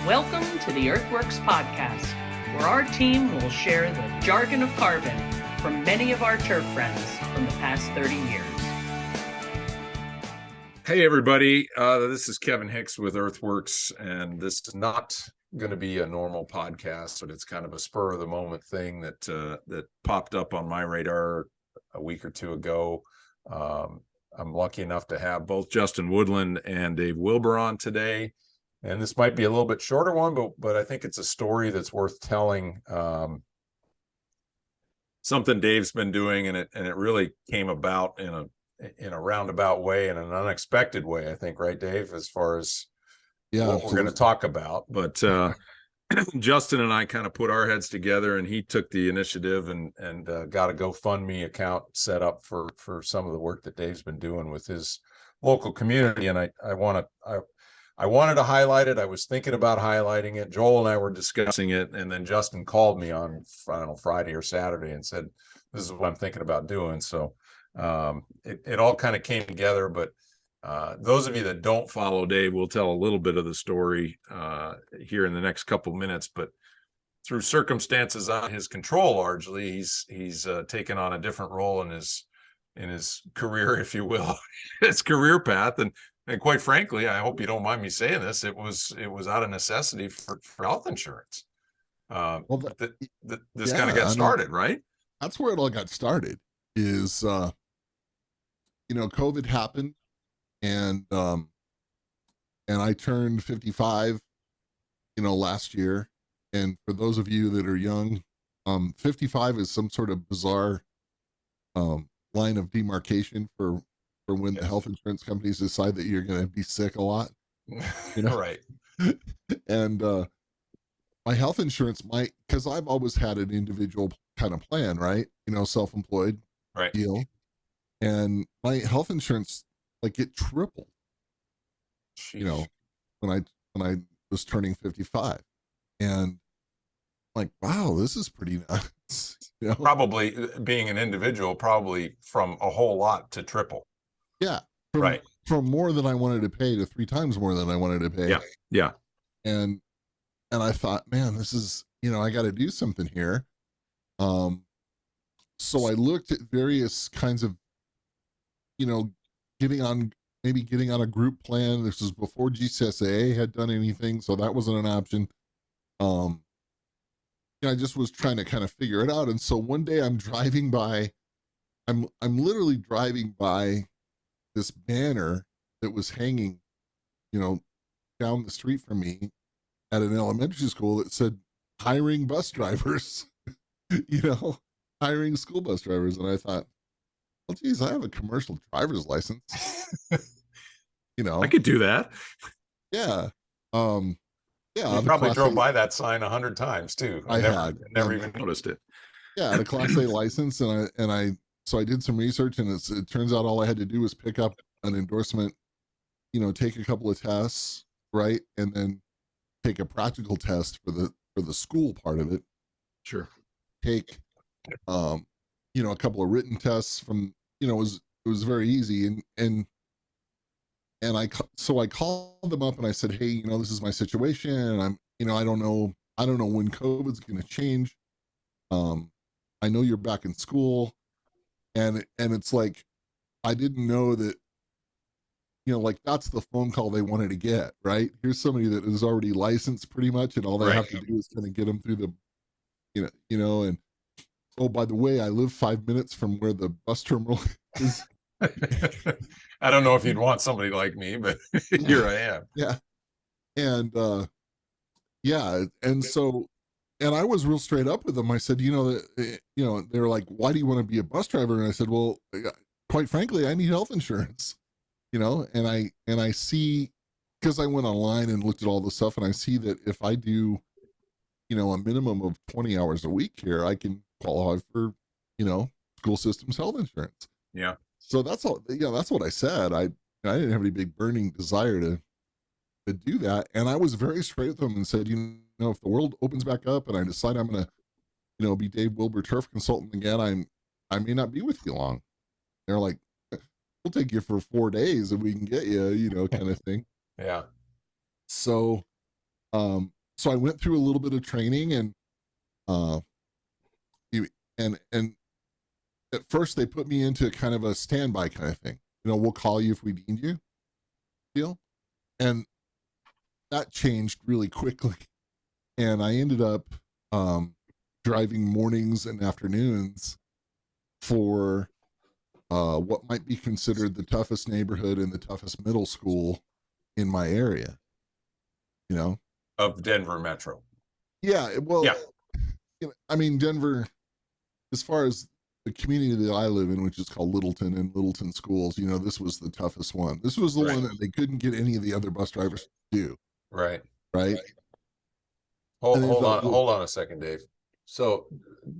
Welcome to the EarthWorks podcast, where our team will share the jargon of carbon from many of our turf friends from the past 30 years. Hey, everybody. This is Kevin Hicks with EarthWorks, and this is not going to be a normal podcast, but it's kind of a spur of the moment thing that popped up on my radar a week or two ago. I'm lucky enough to have both Justin Woodland and Dave Wilber on today. And this might be a little bit shorter one, but I think it's a story that's worth telling. Something Dave's been doing, and it really came about in a roundabout way, in an unexpected way, I think, right, Dave, as far as what we're going to talk about. But Justin and I kind of put our heads together, and he took the initiative and got a GoFundMe account set up for some of the work that Dave's been doing with his local community. And I wanted to highlight it. I was thinking about highlighting it. Joel and I were discussing it, and then Justin called me on, I don't know, Friday or Saturday and said, this is what I'm thinking about doing. So it all kind of came together. But those of you that don't follow Dave, we'll tell a little bit of the story here in the next couple minutes. But through circumstances out of his control, largely, he's taken on a different role in his career, if you will, his career path. And quite frankly, I hope you don't mind me saying this, it was out of necessity for health insurance. This kind of got started, right? That's where it all got started. Is COVID happened, and I turned 55, last year. And for those of you that are young, 55 is some sort of bizarre line of demarcation for when the health insurance companies decide that you're going to be sick a lot, Right. And my health insurance because I've always had an individual kind of plan, right? Self-employed right deal. And my health insurance, it tripled, Sheesh. when I was turning 55. And wow, this is pretty nuts. Probably being an individual, probably from a whole lot to triple. Yeah. Right. From more than I wanted to pay to 3 times more than I wanted to pay. Yeah. And I thought, man, this is, I got to do something here. So I looked at various kinds of, getting on a group plan. This was before GCSAA had done anything, so that wasn't an option. I just was trying to kind of figure it out. And so one day I'm literally driving by this banner that was hanging, down the street from me at an elementary school that said hiring bus drivers, hiring school bus drivers. And I thought, well, geez, I have a commercial driver's license. I could do that. Yeah. You probably drove by that sign 100 times too. I never even noticed it. Yeah, I had a Class A license, so I did some research, and it turns out all I had to do was pick up an endorsement, take a couple of tests, right, and then take a practical test for the school part of it. Sure. Take, a couple of written tests from, it was very easy, and I called them up and I said, hey, this is my situation, and I'm, I don't know when COVID's going to change. I know you're back in school. And it's I didn't know that, that's the phone call they wanted to get, right? Here's somebody that is already licensed pretty much, and all they have to do is kind of get them through the, and, oh, by the way, I live 5 minutes from where the bus terminal is. I don't know if you'd want somebody like me, but here I am. Yeah. And, and so, and I was real straight up with them. I said, they were like, why do you want to be a bus driver? And I said, well, quite frankly, I need health insurance, and I see, because I went online and looked at all the stuff, and I see that if I do, a minimum of 20 hours a week here, I can qualify for, school systems health insurance. Yeah. So that's all, that's what I said. I didn't have any big burning desire to do that. And I was very straight with them and said, if the world opens back up and I decide I'm going to, be Dave Wilber turf consultant again, I may not be with you long. They're like, we'll take you for 4 days if we can get you, kind of thing. Yeah. So, so I went through a little bit of training, and and at first they put me into kind of a standby kind of thing. We'll call you if we need you deal. And that changed really quickly. And I ended up driving mornings and afternoons for what might be considered the toughest neighborhood and the toughest middle school in my area, of Denver Metro. Yeah. Well, yeah. I mean, Denver, as far as the community that I live in, which is called Littleton and Littleton schools, this was the toughest one. This was the one that they couldn't get any of the other bus drivers to do. Right. Hold on a second, Dave. So,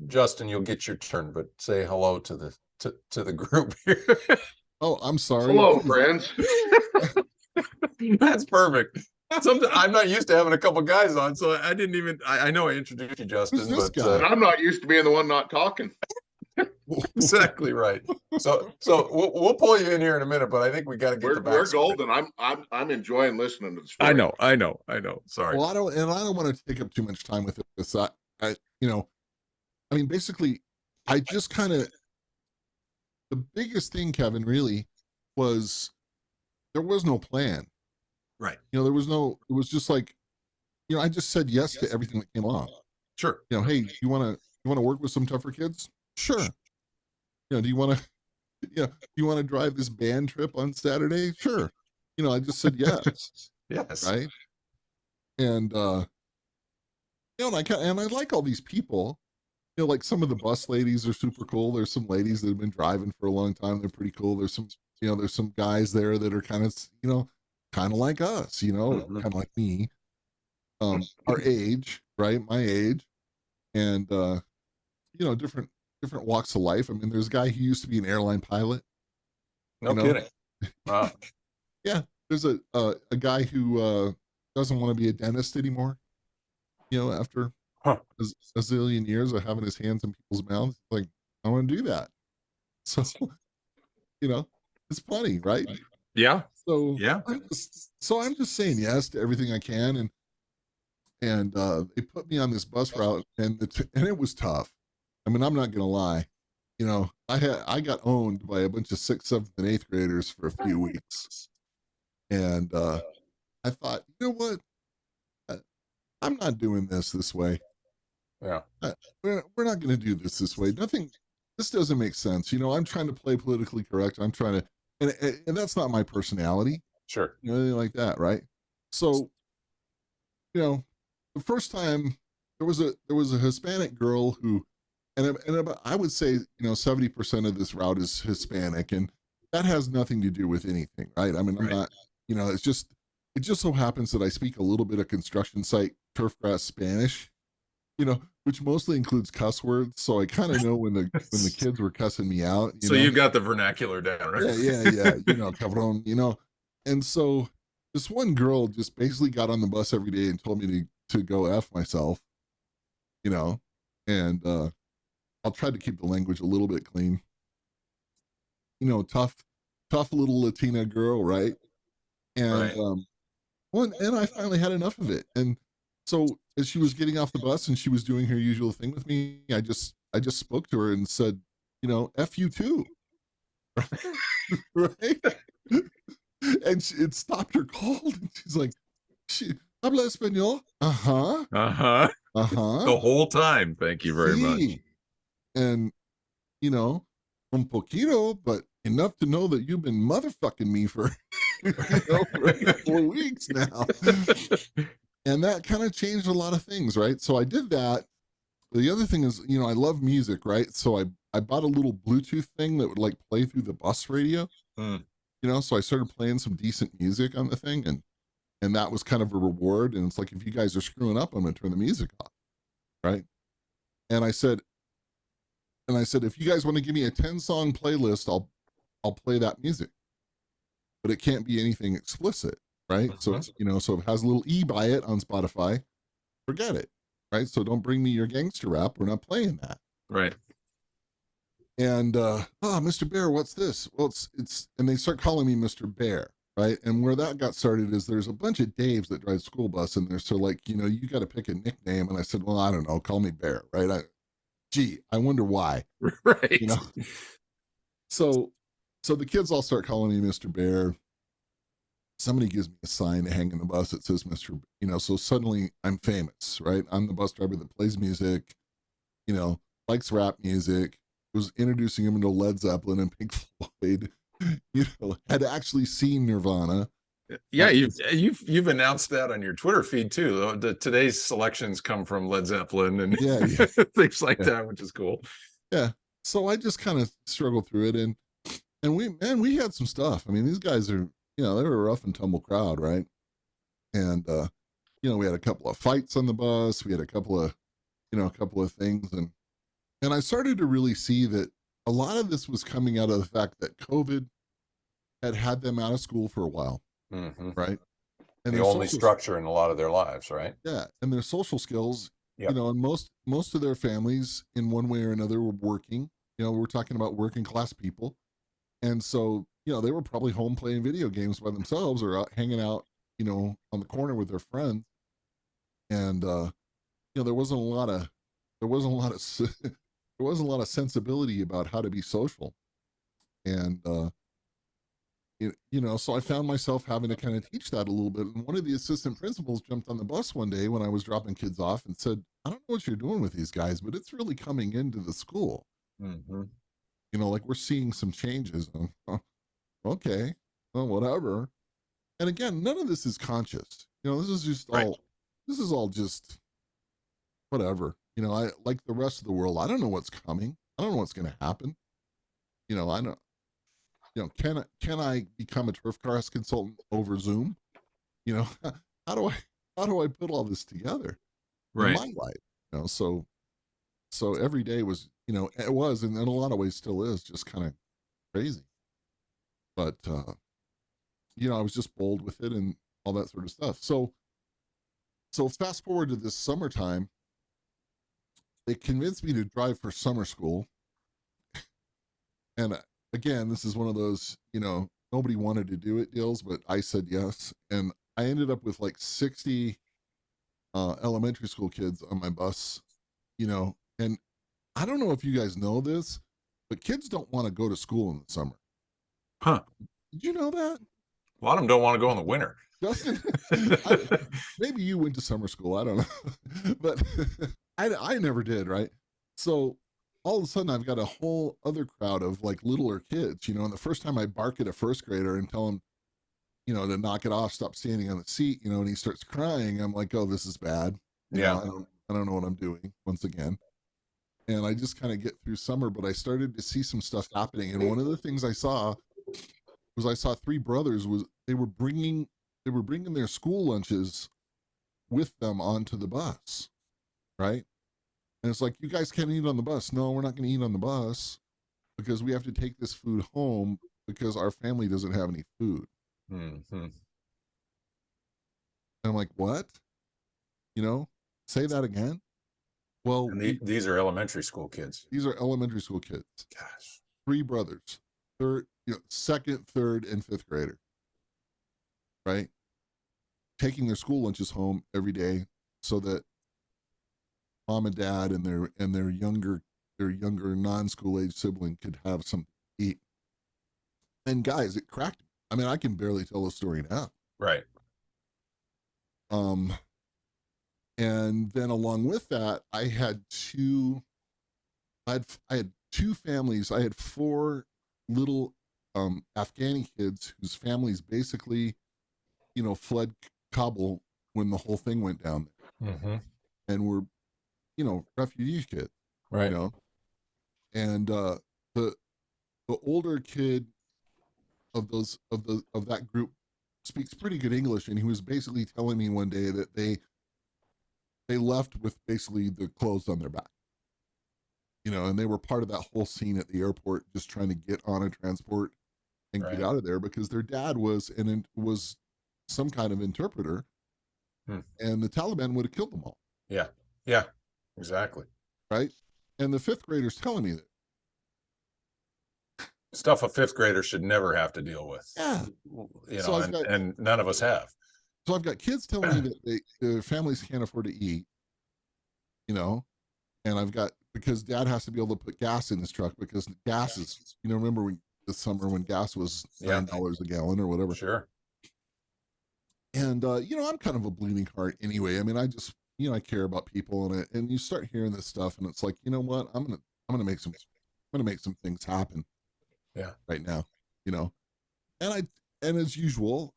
Justin, you'll get your turn, but say hello to the group here. Oh, I'm sorry. Hello, friends. That's perfect. I'm not used to having a couple guys on, so I didn't even. I know I introduced you, Justin, but I'm not used to being the one not talking. Exactly right. So we'll pull you in here in a minute, but I think we got to get the back. We're golden. I'm enjoying listening to the story. I know. Sorry. Well, I don't want to take up too much time with this. Basically, I just kind of, the biggest thing, Kevin, really was there was no plan. Right. It was just like, I just said yes to everything that came along. Sure. Hey, you want to work with some tougher kids? Sure. Do you want to drive this band trip on Saturday? Sure. I just said yes. Yes. Right. And and I like all these people. Like some of the bus ladies are super cool. There's some ladies that have been driving for a long time. They're pretty cool. There's some guys there that are kind of like us, kind of like me, our age, right? My age, and different walks of life. I mean, there's a guy who used to be an airline pilot. No kidding. Wow. Yeah, there's a guy who doesn't want to be a dentist anymore. After a zillion years of having his hands in people's mouths, like, I want to do that. So, it's funny, right? Yeah. So yeah. I'm just saying yes to everything I can, and they put me on this bus route, and it was tough. I mean, I'm not gonna lie. I got owned by a bunch of 6th, 7th, and 8th graders for a few weeks, and I thought, what? I'm not doing this way. Yeah. We're not going to do this way. This doesn't make sense. I'm trying to play politically correct. I'm trying to, and that's not my personality. Sure. Anything like that. Right. So, the first time there was a Hispanic girl who, and I would say, 70% of this route is Hispanic, and that has nothing to do with anything. Right. I mean, I'm not, it just so happens that I speak a little bit of construction site turfgrass Spanish, which mostly includes cuss words. So I kind of know when the kids were cussing me out. So you got the vernacular down, right? Yeah. Cabron, And so this one girl just basically got on the bus every day and told me to go F myself, and I'll try to keep the language a little bit clean. Tough little Latina girl, right? And and I finally had enough of it. And so as she was getting off the bus and she was doing her usual thing with me, I just spoke to her and said, F you too. Right? And it stopped her cold. And she's like, habla español? Uh-huh. Uh-huh. Uh-huh. The whole time. Thank you very much. And, un poquito, but enough to know that you've been motherfucking me for, for 4 weeks now. And that kind of changed a lot of things, right? So I did that. The other thing is, I love music, right? So I bought a little Bluetooth thing that would like play through the bus radio. So I started playing some decent music on the thing, and that was kind of a reward. And it's like, if you guys are screwing up, I'm gonna turn the music off. Right. And I said, if you guys want to give me a 10-song playlist, I'll play that music. But it can't be anything explicit, right? So it's, so if it has a little E by it on Spotify, forget it. Right. So don't bring me your gangster rap. We're not playing that. Right. And Mr. Bear, what's this? Well, it's and they start calling me Mr. Bear, right? And where that got started is there's a bunch of Daves that drive school bus, and they're so like, you got to pick a nickname. And I said, well, I don't know, call me Bear, right? I wonder why, Right. So the kids all start calling me Mr. Bear. Somebody gives me a sign to hang in the bus that says Mr. So suddenly I'm famous, right? I'm the bus driver that plays music, likes rap music, was introducing him into Led Zeppelin and Pink Floyd, had actually seen Nirvana. Yeah, you've announced that on your Twitter feed too. Today's selections come from Led Zeppelin and things like that, which is cool. Yeah. So I just kind of struggled through it, and we had some stuff. I mean, these guys are, they were a rough and tumble crowd, right? And we had a couple of fights on the bus. We had a couple of things, and I started to really see that a lot of this was coming out of the fact that COVID had them out of school for a while, right? And the only structure in a lot of their lives, right? Yeah, and their social skills, and most of their families, in one way or another, were working. We're talking about working class people, and so they were probably home playing video games by themselves or out hanging out, on the corner with their friends, and there wasn't a lot of sensibility about how to be social, and so I found myself having to kind of teach that a little bit. And one of the assistant principals jumped on the bus one day when I was dropping kids off and said, I don't know what you're doing with these guys, but it's really coming into the school. Like we're seeing some changes. Okay, well, whatever. And again, none of this is conscious. This is just this is all just whatever. I like the rest of the world. I don't know what's coming. I don't know what's going to happen. I don't. Can I become a turf cars consultant over Zoom? How do I put all this together in my life? So every day was, it was, and in a lot of ways still is, just kind of crazy. But I was just bold with it and all that sort of stuff. So fast forward to this summertime, they convinced me to drive for summer school, and again, this is one of those, nobody wanted to do it deals, but I said yes. And I ended up with like 60 elementary school kids on my bus, and I don't know if you guys know this, but kids don't want to go to school in the summer. Huh. Did you know that? A lot of them don't want to go in the winter. Justin, maybe you went to summer school. I don't know, but I never did. Right. So all of a sudden I've got a whole other crowd of like littler kids, and the first time I bark at a first grader and tell him, to knock it off, stop standing on the seat, and he starts crying, I'm like, oh, this is bad. I don't know what I'm doing once again. And I just kind of get through summer, but I started to see some stuff happening. And one of the things I saw three brothers they were bringing their school lunches with them onto the bus. Right. And it's like, you guys can't eat on the bus. No, we're not going to eat on the bus because we have to take this food home because our family doesn't have any food. And I'm like, what? Say that again. Well, these are elementary school kids. These are elementary school kids. Gosh. Three brothers, second, third, and fifth grader. Right? Taking their school lunches home every day so that mom and dad and their younger non-school age sibling could have something to eat. And guys, it cracked me. I mean, I can barely tell the story now. Right. And then along with that, I had two families. I had four little Afghani kids whose families basically, fled Kabul when the whole thing went down there. And were refugee kids, right? And the older kid of that group speaks pretty good English, and he was basically telling me one day that they left with basically the clothes on their back, and they were part of that whole scene at the airport, just trying to get on a transport and get out of there because their dad was some kind of interpreter, and the Taliban would have killed them all. Yeah, exactly. Right. And the fifth grader's telling me that. stuff a fifth grader should never have to deal with. Yeah. You know, and none of us have. So I've got kids telling me that their families can't afford to eat, you know, and I've got, because dad has to be able to put gas in his truck because gas is, you know, remember this summer when gas was $9 a gallon or whatever. Sure. And, you know, I'm kind of a bleeding heart anyway. I mean, I just, you know, I care about people, and you start hearing this stuff and it's like, you know what, I'm going to make some things happen. Yeah. Right now, you know, and as usual,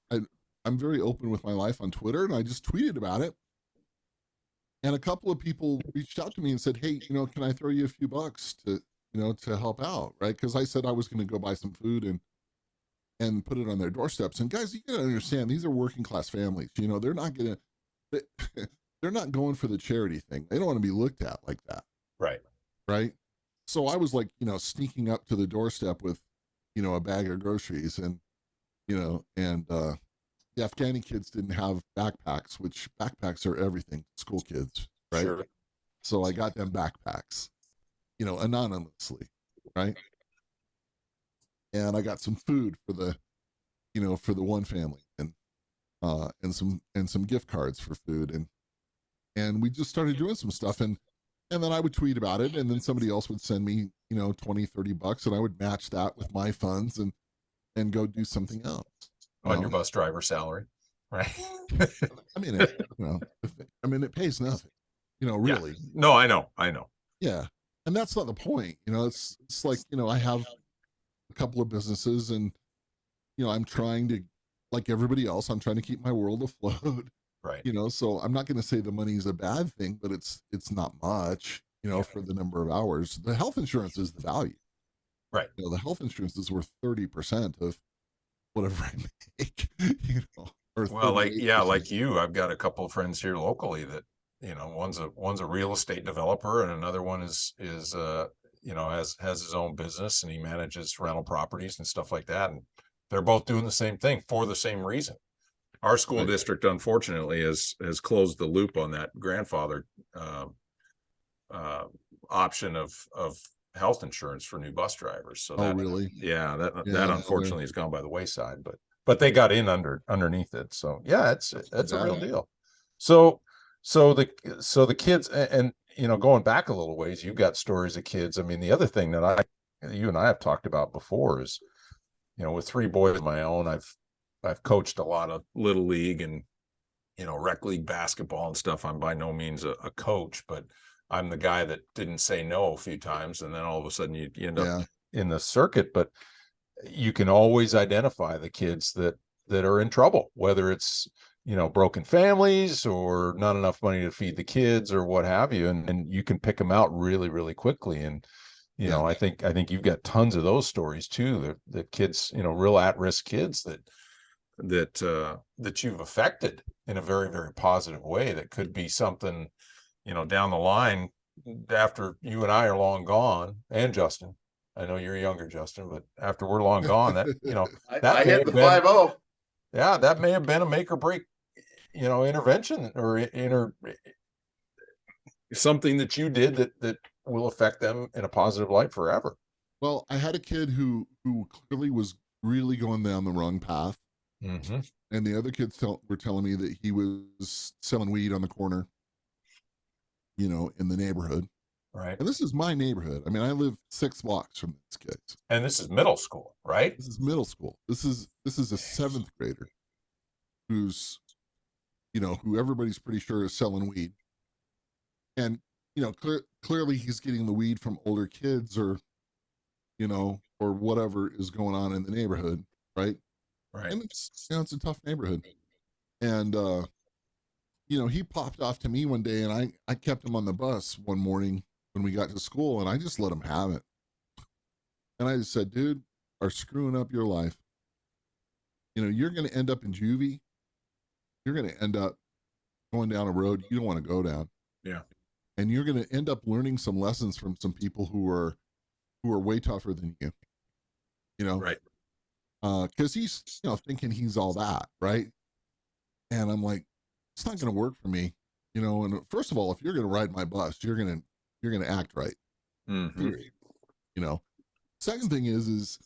I'm very open with my life on Twitter, and I just tweeted about it. And a couple of people reached out to me and said, hey, you know, can I throw you a few bucks to, you know, to help out? Right. Cause I said I was going to go buy some food and put it on their doorsteps. And guys, you gotta understand, these are working class families. You know, they're not going for the charity thing. They don't want to be looked at like that. Right. Right. So I was like, you know, sneaking up to the doorstep with, you know, a bag of groceries, and, you know, and, the Afghani kids didn't have backpacks, which backpacks are everything, school kids, right? Sure. So I got them backpacks, you know, anonymously, right? And I got some food for the, you know, for the one family, and some gift cards for food, and we just started doing some stuff, and then I would tweet about it, and then somebody else would send me, you know, 20, 30 bucks, and I would match that with my funds and go do something else. On your bus driver salary, right? I mean, it pays nothing, you know, really. Yeah. No, I know. Yeah. And that's not the point. You know, it's like, you know, I have a couple of businesses, and, you know, I'm trying to, like everybody else, I'm trying to keep my world afloat. Right. You know, so I'm not going to say the money's a bad thing, but it's not much, you know, for the number of hours. The health insurance is the value. Right. You know, the health insurance is worth 30% of whatever I make, you know. Or well, like you, I've got a couple of friends here locally that, you know, one's a real estate developer, and another one is you know, has his own business, and he manages rental properties and stuff like that, and they're both doing the same thing for the same reason. Our school district, unfortunately, has closed the loop on that grandfather option of health insurance for new bus drivers. So really? Yeah, that unfortunately has gone by the wayside, but they got in underneath it. So yeah, it's a real deal. So the kids, and you know, going back a little ways, you've got stories of kids. I mean, the other thing that you and I have talked about before is, you know, with 3 boys of my own, I've coached a lot of little league and, you know, rec league basketball and stuff. I'm by no means a coach, but I'm the guy that didn't say no a few times, and then all of a sudden you end up in the circuit. But you can always identify the kids that are in trouble, whether it's, you know, broken families or not enough money to feed the kids or what have you, and you can pick them out really, really quickly. And you know, I think you've got tons of those stories too. That kids, you know, real at-risk kids that you've affected in a very, very positive way. That could be something, you know, down the line after you and I are long gone, and Justin, I know you're younger, Justin, but after we're long gone, that, you know, I hit the 5-0. Yeah, that may have been a make or break, you know, intervention or something that you did that will affect them in a positive light forever. Well, I had a kid who clearly was really going down the wrong path. Mm-hmm. And the other kids were telling me that he was selling weed on the corner, you know, in the neighborhood. Right. And this is my neighborhood. I mean, I live 6 blocks from these kids. And this is middle school, right? This is middle school. This is a 7th grader who's, you know, who everybody's pretty sure is selling weed. And, you know, clearly he's getting the weed from older kids, or, you know, or whatever is going on in the neighborhood. Right. Right. And it's, you know, it's a tough neighborhood. And, you know, he popped off to me one day, and I kept him on the bus one morning when we got to school, and I just let him have it. And I just said, dude, are screwing up your life. You know, you're going to end up in juvie. You're going to end up going down a road you don't want to go down. Yeah. And you're going to end up learning some lessons from some people who are way tougher than you. You know? Right. Because he's, you know, thinking he's all that, right? And I'm like, it's not going to work for me, you know. And first of all, if you're going to ride my bus, you're going to act right. Mm-hmm. Period. You know. Second thing is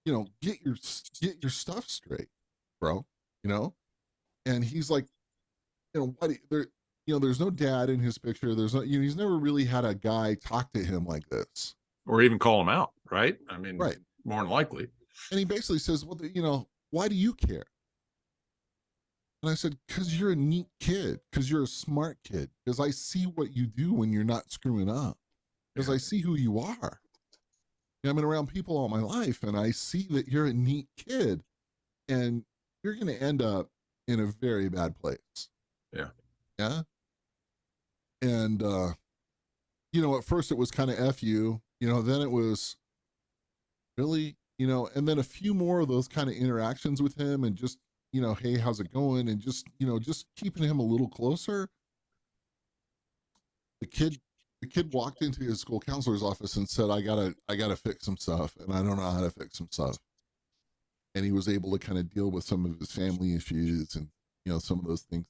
get your stuff straight, bro. And he's like, why do there, there's no dad in his picture. There's no, he's never really had a guy talk to him like this, or even call him out, right? I mean, right? More than likely. And he basically says, well, why do you care? And I said, because you're a neat kid, because you're a smart kid, because I see what you do when you're not screwing up, because I see who you are. I've been around people all my life, and I see that you're a neat kid, and you're going to end up in a very bad place. Yeah. Yeah. And, at first it was kind of F you, then it was really, and then a few more of those kind of interactions with him and just, hey, how's it going? And just, just keeping him a little closer. The kid walked into his school counselor's office and said, I gotta fix some stuff, and I don't know how to fix some stuff. And he was able to kind of deal with some of his family issues and, some of those things.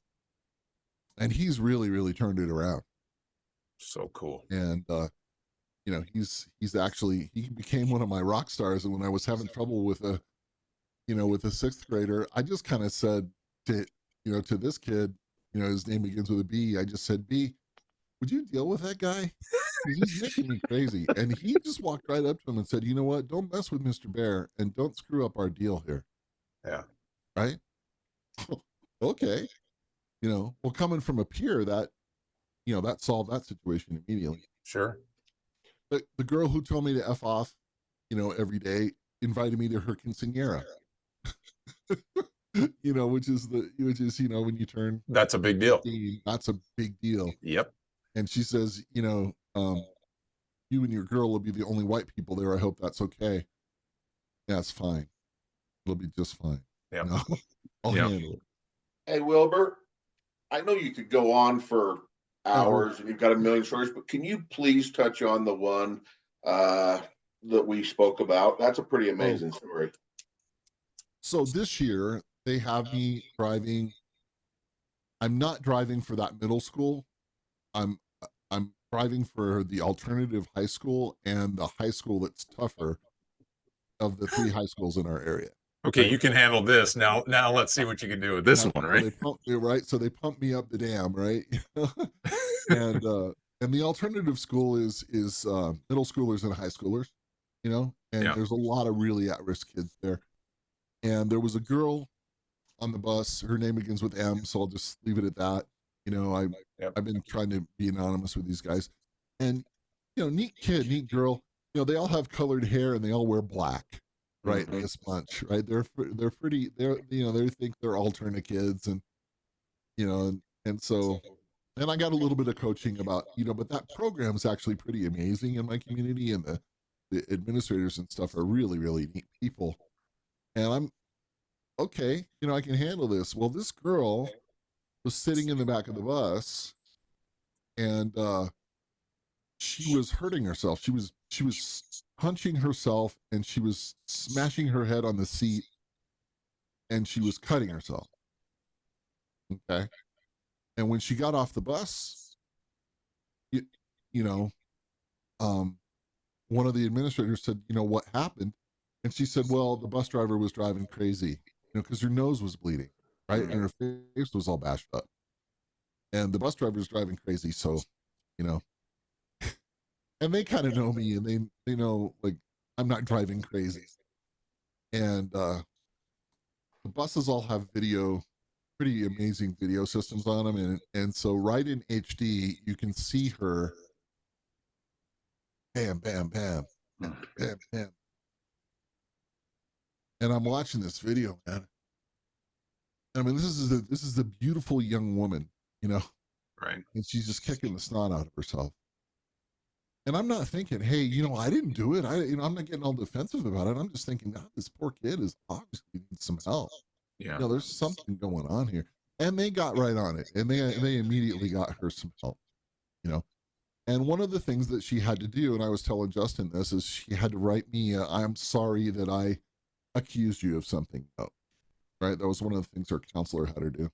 And he's really, really turned it around. So cool. And, he became one of my rock stars. And when I was having trouble with a 6th grader, I just kind of said to this kid, his name begins with a B. I just said, B, would you deal with that guy? He's making me crazy. And he just walked right up to him and said, you know what? Don't mess with Mr. Bear and don't screw up our deal here. Yeah. Right? Okay. Well, coming from a peer, that solved that situation immediately. Sure. But the girl who told me to F off, every day invited me to her quinceañera. Which is when you turn. That's a big deal. 15, that's a big deal. Yep. And she says, you and your girl will be the only white people there. I hope that's okay. Yeah, it's fine. It'll be just fine. Yeah. I'll handle it. Hey, Wilber, I know you could go on for hours and you've got a million stories, but can you please touch on the one that we spoke about? That's a pretty amazing story. So this year they have me driving. I'm not driving for that middle school. I'm driving for the alternative high school and the high school that's tougher of the 3 high schools in our area. Okay, right? You can handle this. Now let's see what you can do with this one, right? So they pump me up the dam, right? and the alternative school is middle schoolers and high schoolers, and there's a lot of really at-risk kids there. And there was a girl on the bus. Her name begins with M, so I'll just leave it at that. I've been trying to be anonymous with these guys, and neat kid, neat girl. They all have colored hair and they all wear black, right? Mm-hmm. This bunch, right? They're pretty. They think they're alternate kids, and so. And I got a little bit of coaching about, but that program is actually pretty amazing in my community, and the administrators and stuff are really, really neat people. And I'm okay, I can handle this. Well, this girl was sitting in the back of the bus, and she was hurting herself. She was punching herself, and she was smashing her head on the seat, and she was cutting herself. Okay. And when she got off the bus, one of the administrators said, what happened? And she said, well, the bus driver was driving crazy, because her nose was bleeding, right? Mm-hmm. And her face was all bashed up. And the bus driver was driving crazy. So, and they kind of know me, and they know, like, I'm not driving crazy. And the buses all have pretty amazing video systems on them. And so right in HD, you can see her bam, bam, bam, bam, bam, bam. And I'm watching this video, man. I mean, this is the beautiful young woman, right? And she's just kicking the snot out of herself. And I'm not thinking, hey, I didn't do it. I'm not getting all defensive about it. I'm just thinking, God, this poor kid is obviously needs some help. Yeah. There's something going on here. And they got right on it. And they immediately got her some help, And one of the things that she had to do, and I was telling Justin this, is she had to write me, I'm sorry that I accused you of something. Oh, right? That was one of the things her counselor had her do.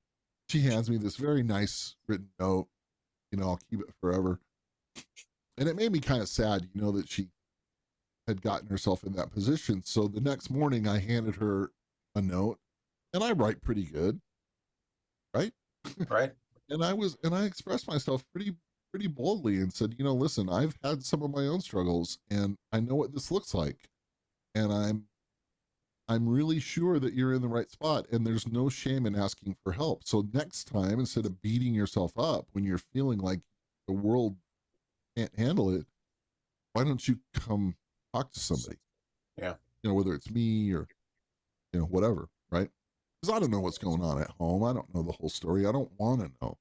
She hands me this very nice written note. I'll keep it forever. And it made me kind of sad, that she had gotten herself in that position. So the next morning I handed her a note, and I write pretty good, right? Right. And I expressed myself pretty boldly and said, listen, I've had some of my own struggles and I know what this looks like. And I'm really sure that you're in the right spot, and there's no shame in asking for help. So next time, instead of beating yourself up when you're feeling like the world can't handle it, why don't you come talk to somebody? Yeah. Whether it's me or, whatever, right? Because I don't know what's going on at home. I don't know the whole story. I don't want to know.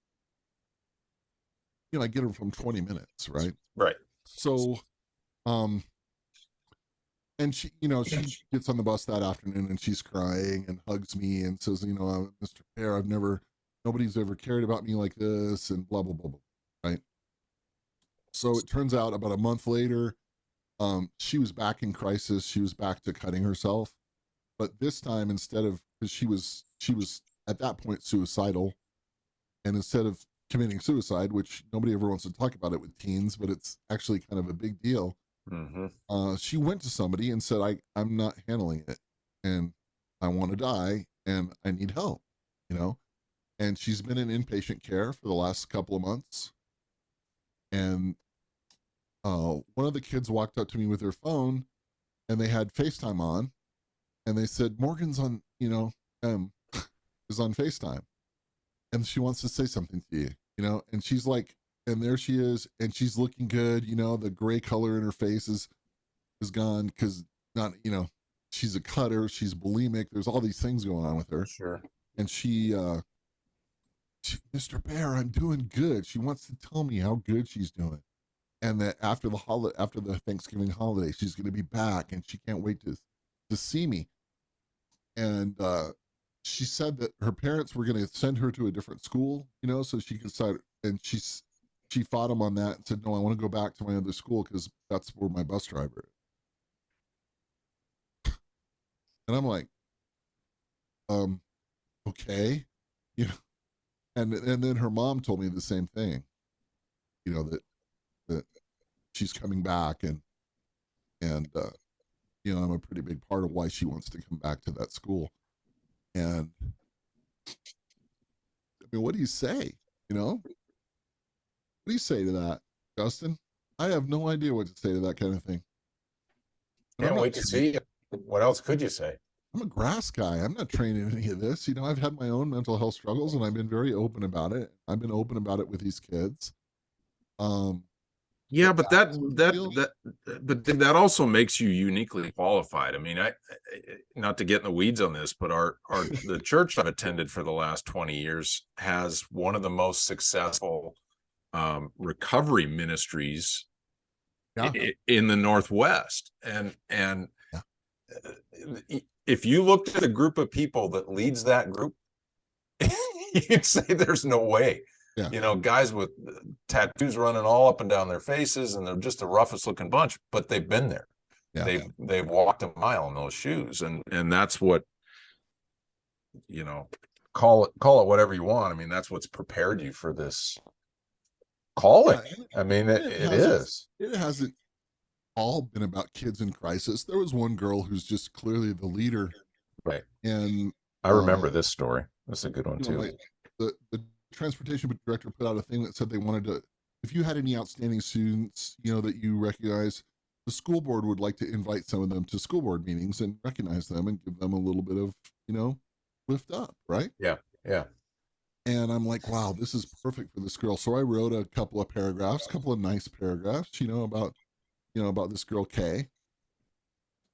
I get her from 20 minutes, right? Right. So, and she gets on the bus that afternoon and she's crying and hugs me and says, Mr. Pear, nobody's ever cared about me like this, and blah, blah, blah, blah. Right. So it turns out about a month later, she was back in crisis. She was back to cutting herself. But this time, instead of, because she was at that point suicidal, and instead of committing suicide, which nobody ever wants to talk about it with teens, but it's actually kind of a big deal. Mm-hmm. She went to somebody and said, I'm not handling it, and I want to die, and I need help, and she's been in inpatient care for the last couple of months. And one of the kids walked up to me with their phone, and they had FaceTime on, and they said, Morgan's on, is on FaceTime, and she wants to say something to you, and she's like, and there she is, and she's looking good, the gray color in her face is gone, because not, she's a cutter, she's bulimic, there's all these things going on with her. Sure. And she Mr. Bear, I'm doing good. She wants to tell me how good she's doing, and that after the Thanksgiving holiday, she's going to be back, and she can't wait to see me. And she said that her parents were going to send her to a different school, so she could start. And she fought them on that and said, no, I want to go back to my other school because that's where my bus driver is. And I'm like, okay, and then her mom told me the same thing, that she's coming back, and I'm a pretty big part of why she wants to come back to that school. And I mean, what do you say? What do you say to that, Justin? I have no idea what to say to that kind of thing. Can't wait to see it. What else could you say? I'm a grass guy. I'm not trained in any of this. I've had my own mental health struggles, and I've been very open about it. I've been open about it with these kids. Yeah, but that also makes you uniquely qualified. I mean, I not to get in the weeds on this, but the church I've attended for the last 20 years has one of the most successful recovery ministries in the Northwest. And if you looked at a group of people that leads that group, you'd say there's no way. Yeah. Guys with tattoos running all up and down their faces, and they're just the roughest looking bunch, but they've been there. Yeah. They've walked a mile in those shoes, and that's what, call it whatever you want. I mean, that's what's prepared you for this calling. I mean, it is. It hasn't all been about kids in crisis. There was one girl who's just clearly the leader. Right. And I remember this story. This is a good one too. The transportation director put out a thing that said they wanted to, if you had any outstanding students, that you recognize, the school board would like to invite some of them to school board meetings and recognize them and give them a little bit of, lift up. Right. Yeah. Yeah. And I'm like, wow, this is perfect for this girl. So I wrote a couple of nice paragraphs, about this girl, Kay,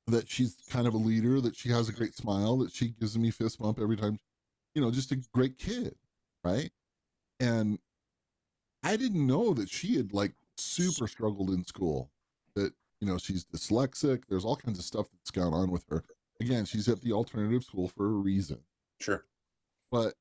that she's kind of a leader, that she has a great smile, that she gives me fist bump every time, just a great kid. Right. And I didn't know that she had super struggled in school, that, she's dyslexic. There's all kinds of stuff that's gone on with her. Again, she's at the alternative school for a reason. Sure. But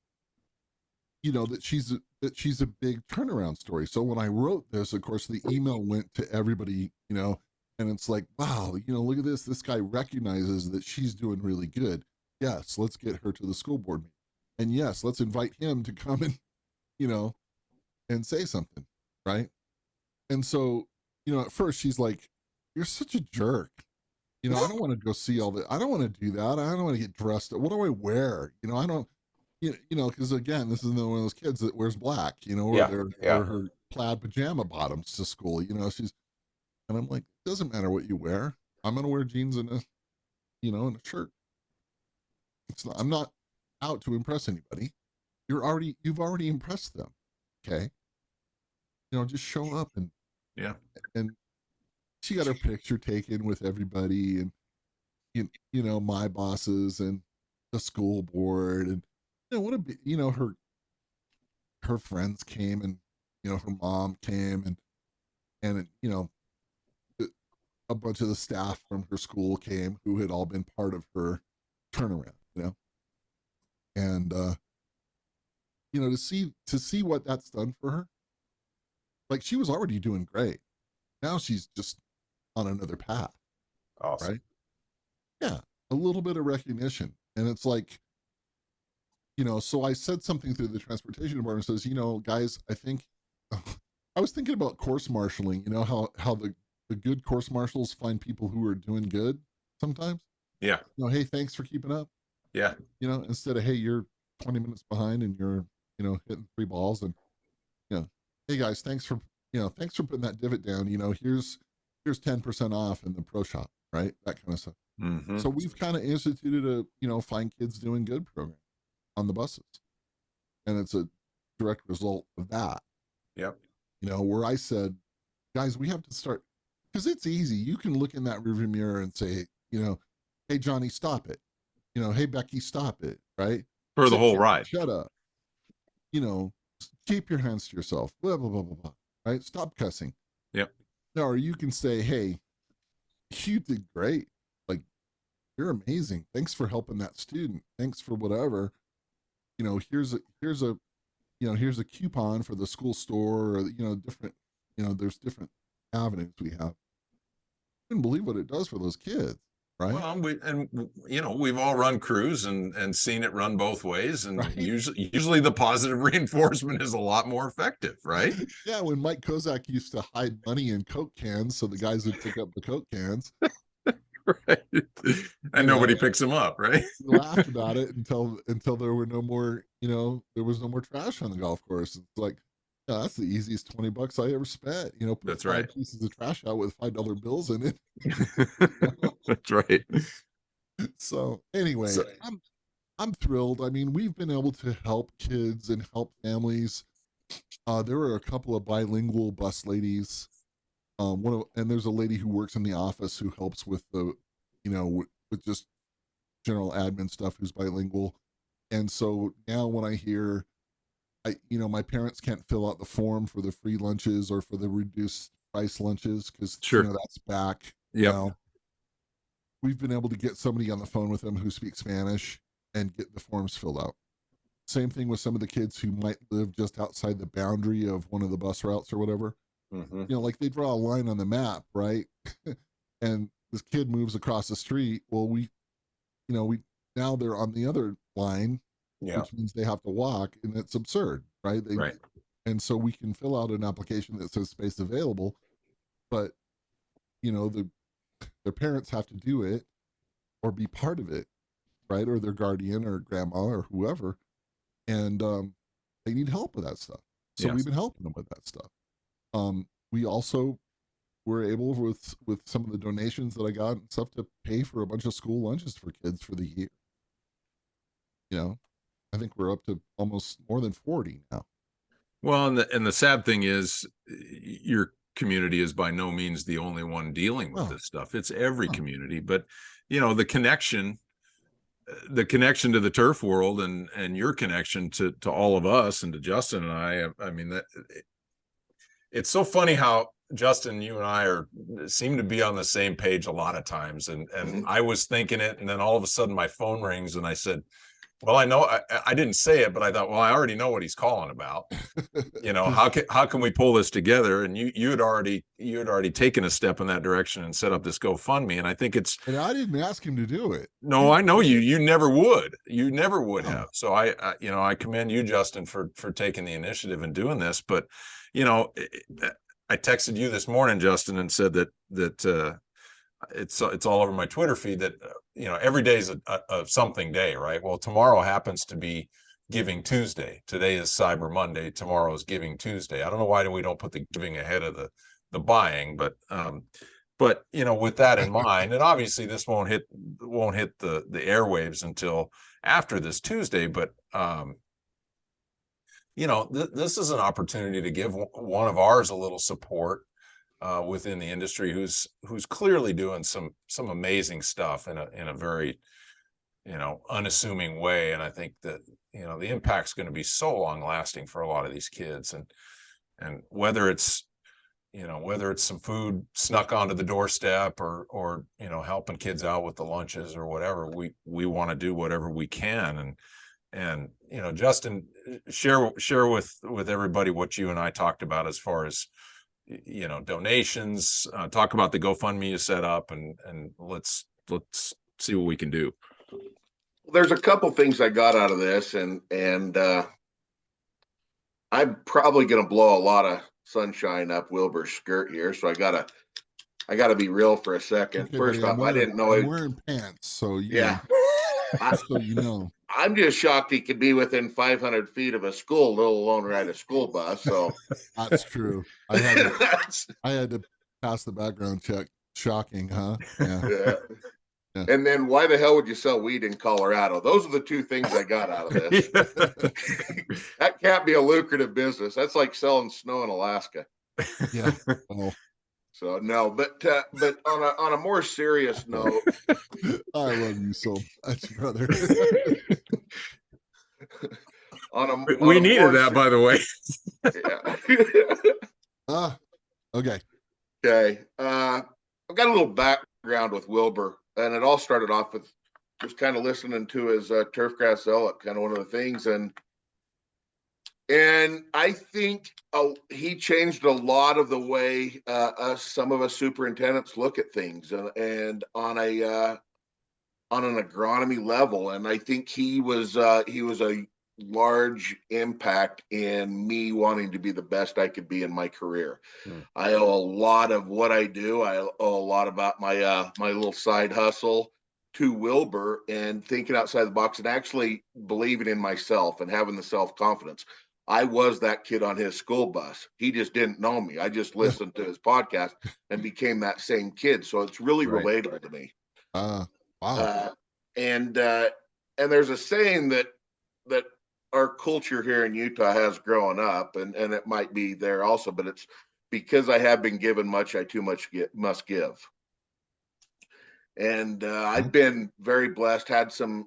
that she's a big turnaround story. So when I wrote this, of course, the email went to everybody, and it's like, wow, look at this. This guy recognizes that she's doing really good. Yes, let's get her to the school board meeting. And yes, let's invite him to come and, and say something. Right. And so, at first she's like, you're such a jerk. You know, I don't want to go see all the, I don't want to do that. I don't want to get dressed up. What do I wear? You know, I don't, you know, because again, this is one of those kids that wears black, you know, or Yeah, their, yeah. or her plaid pajama bottoms to school, you know, and I'm like, it doesn't matter what you wear. I'm going to wear jeans and you know, and a shirt. I'm not out to impress anybody. You've already impressed them. Okay. You know, just show up and she got her picture taken with everybody and, you know, my bosses and the school board and, you know, you know, her friends came and, you know, her mom came and, you know, a bunch of the staff from her school came who had all been part of her turnaround, you know, and, you know, to see what that's done for her. Like she was already doing great. Now she's just on another path. Awesome. Right? Yeah. A little bit of recognition. And it's like, you know, so I said something through the transportation department says, you know, guys, I think I was thinking about course marshaling, you know, how the good course marshals find people who are doing good sometimes. Yeah. You know, hey, thanks for keeping up. Yeah. You know, instead of, hey, you're 20 minutes behind and you're, you know, hitting 3 balls and, you know, hey guys, thanks for putting that divot down. You know, here's 10% off in the pro shop, right? That kind of stuff. Mm-hmm. So we've kind of instituted a, you know, Find Kids Doing Good program on the buses. And it's a direct result of that. Yep. You know, where I said, guys, we have to start, because it's easy. You can look in that rearview mirror and say, you know, hey, Johnny, stop it. You know, hey, Becky, stop it, right? For the whole ride. Shut up. You know, keep your hands to yourself, blah, blah, blah, blah, blah, right? Stop cussing. Yep. Or you can say, hey, you did great. Like, you're amazing. Thanks for helping that student. Thanks for whatever. You know, here's a coupon for the school store, or, you know, different, you know, there's different avenues we have. I couldn't believe what it does for those kids. Right. Well, you know, we've all run crews and seen it run both ways. And right? usually the positive reinforcement is a lot more effective, right? Yeah. When Mike Kozak used to hide money in Coke cans so the guys would pick up the Coke cans. Right. And nobody picks them up, right? We laughed about it until there were no more, you know, there was no more trash on the golf course. It's like, yeah, that's the easiest $20 I ever spent. You know, put that's 5 right. pieces of trash out with $5 bills in it. That's right. So anyway, I'm thrilled. I mean, we've been able to help kids and help families. There were a couple of bilingual bus ladies. And there's a lady who works in the office who helps with the, you know, with just general admin stuff who's bilingual. And so now when I hear, you know, my parents can't fill out the form for the free lunches or for the reduced price lunches because you know that's back. Yeah. Now we've been able to get somebody on the phone with them who speaks Spanish and get the forms filled out. Same thing with some of the kids who might live just outside the boundary of one of the bus routes or whatever. Mm-hmm. You know, like they draw a line on the map, right? And this kid moves across the street. Well, now they're on the other line. Yeah. Which means they have to walk, and it's absurd, right? Right. And so we can fill out an application that says space available, but you know, their parents have to do it or be part of it, right? Or their guardian or grandma or whoever, and they need help with that stuff. So we've been helping them with that stuff. We also were able with some of the donations that I got and stuff to pay for a bunch of school lunches for kids for the year. You know, I think we're up to almost more than 40 now. Well, and the sad thing is your community is by no means the only one dealing with this stuff. It's every community, but you know, the connection to the turf world and your connection to all of us and to Justin and I mean, that it's so funny how Justin, you and I seem to be on the same page a lot of times. And I was thinking it, and then all of a sudden my phone rings and I said, well, I know I didn't say it, but I thought, well, I already know what he's calling about. You know, how can we pull this together? And you had already taken a step in that direction and set up this GoFundMe. And I think and I didn't ask him to do it. No, I know you never would. You never would have. So I commend you, Justin, for taking the initiative and doing this. But, you know, I texted you this morning, Justin, and said that it's all over my Twitter feed that, every day is a something day, right? Well, tomorrow happens to be Giving Tuesday. Today is Cyber Monday. Tomorrow is Giving Tuesday. I don't know why we don't put the giving ahead of the buying, but with that in mind, and obviously this won't hit the airwaves until after this Tuesday, but this is an opportunity to give one of ours a little support within the industry who's clearly doing some amazing stuff in a very unassuming way. And I think that the impact's going to be so long lasting for a lot of these kids, and whether it's some food snuck onto the doorstep or helping kids out with the lunches or whatever, we want to do whatever we can. And Justin, share with everybody what you and I talked about as far as donations. Talk about the GoFundMe you set up, and let's see what we can do. There's a couple things I got out of this, and I'm probably going to blow a lot of sunshine up Wilbur's skirt here, so I gotta be real for a second. Okay, First buddy, off, I didn't know I'm wearing pants, so yeah. So I'm just shocked he could be within 500 feet of a school, let alone ride a school bus. So that's true. I had to pass the background check. Shocking, huh? Yeah. And then why the hell would you sell weed in Colorado? Those are the two things I got out of this. That can't be a lucrative business. That's like selling snow in Alaska. Yeah. Well, so no, but on a more serious note, I love you so much, brother. We needed that, by the way. Yeah. Okay. Okay. I've got a little background with Wilber, and it all started off with just kind of listening to his Turfgrass Zealot, kind of one of the things, and I think he changed a lot of the way some of us superintendents look at things, and on an agronomy level. And I think he was a large impact in me wanting to be the best I could be in my career. I owe a lot of what I do. I owe a lot about my my little side hustle to Wilber, and thinking outside the box and actually believing in myself and having the self-confidence. I was that kid on his school bus. He just didn't know me. I just listened to his podcast and became that same kid. So it's really relatable to me. Wow. And there's a saying that our culture here in Utah has growing up, and it might be there also, but it's because I have been given much, I too much must give. And I've been very blessed, had some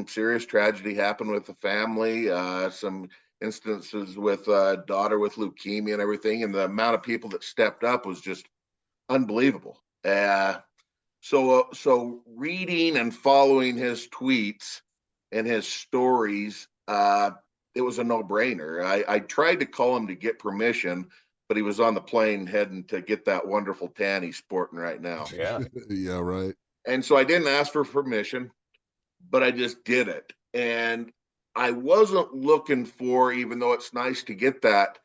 serious tragedy happen with the family, some instances with a daughter with leukemia and everything, and the amount of people that stepped up was just unbelievable. So reading and following his tweets and his stories, it was a no-brainer. I tried to call him to get permission, but he was on the plane heading to get that wonderful tan he's sporting right now. Yeah. Yeah, right. And so I didn't ask for permission, but I just did it. And I wasn't looking for, even though it's nice to get that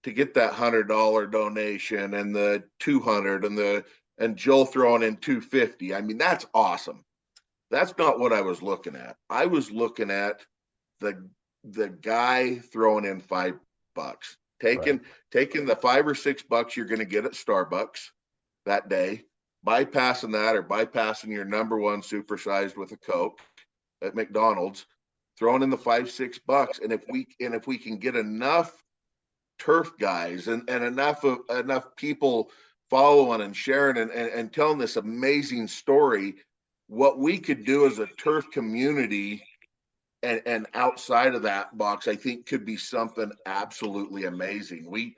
$100 donation and the 200 and Joe throwing in 250. I mean, that's awesome. That's not what I was looking at. I was looking at the guy throwing in $5, taking the $5 or $6 you're going to get at Starbucks that day, bypassing that, or bypassing your number one supersized with a Coke at McDonald's, throwing in the $5, $6. And if we can get enough turf guys and enough people following and sharing and telling this amazing story, what we could do as a turf community and outside of that box, I think could be something absolutely amazing. We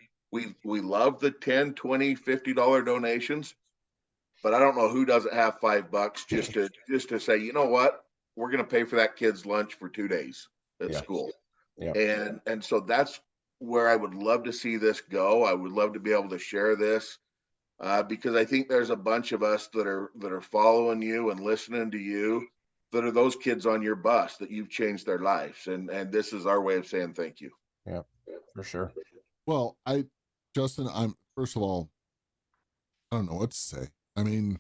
love the $10, $20, $50 donations, but I don't know who doesn't have $5 just to say, you know what, we're going to pay for that kid's lunch for 2 days at school. Yeah. And so that's where I would love to see this go. I would love to be able to share this because I think there's a bunch of us that are following you and listening to you that are those kids on your bus that you've changed their lives. And this is our way of saying thank you. Yeah, for sure. Well, Justin, first of all, I don't know what to say. I mean,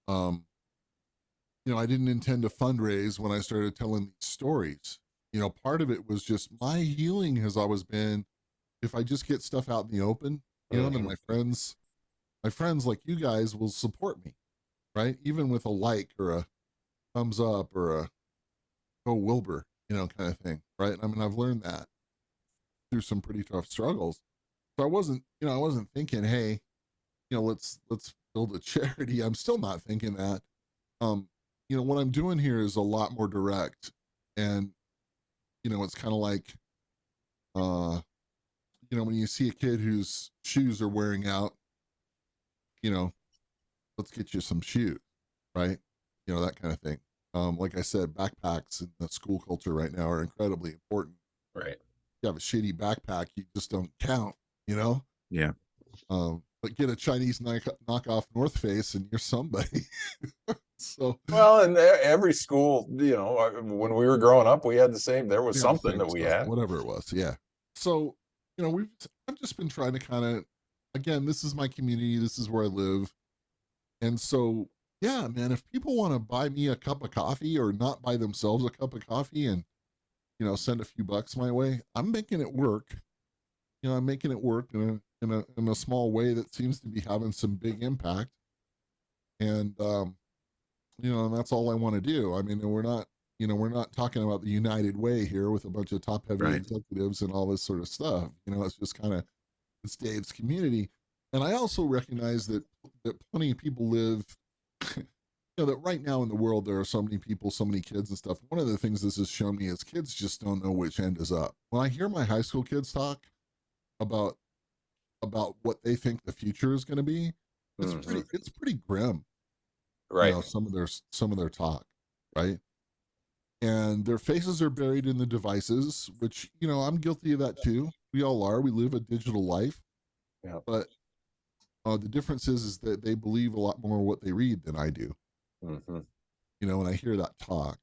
I didn't intend to fundraise when I started telling these stories. Part of it was just my healing has always been, if I just get stuff out in the open, then my friends like you guys will support me, right? Even with a like or a thumbs up or a go Wilber, kind of thing, right? I mean, I've learned that through some pretty tough struggles. So I wasn't thinking, hey, let's build a charity. I'm still not thinking that. What I'm doing here is a lot more direct, and it's kind of like, when you see a kid whose shoes are wearing out, let's get you some shoes, right? That kind of thing. Like I said, backpacks in the school culture right now are incredibly important. Right. You have a shitty backpack, you just don't count, Yeah. But get a Chinese knockoff North Face and you're somebody. So well, and every school, when we were growing up, we had the same. There was something that we had, whatever it was. Yeah. So I've just been trying to kind of, again, this is my community, this is where I live, and so yeah, man, if people want to buy me a cup of coffee or not buy themselves a cup of coffee and send a few bucks my way, I'm making it work. I'm making it work in a small way that seems to be having some big impact. And and that's all I want to do. I mean, we're not talking about the United Way here with a bunch of top heavy executives and all this sort of stuff. It's just it's Dave's community. And I also recognize that plenty of people live, that right now in the world, there are so many people, so many kids and stuff. One of the things this has shown me is kids just don't know which end is up. When I hear my high school kids talk about what they think the future is going to be, it's pretty grim, right? Some of their talk, right? And their faces are buried in the devices, which I'm guilty of that too. We all are. We live a digital life, but the difference is that they believe a lot more what they read than I do. And I hear that talk,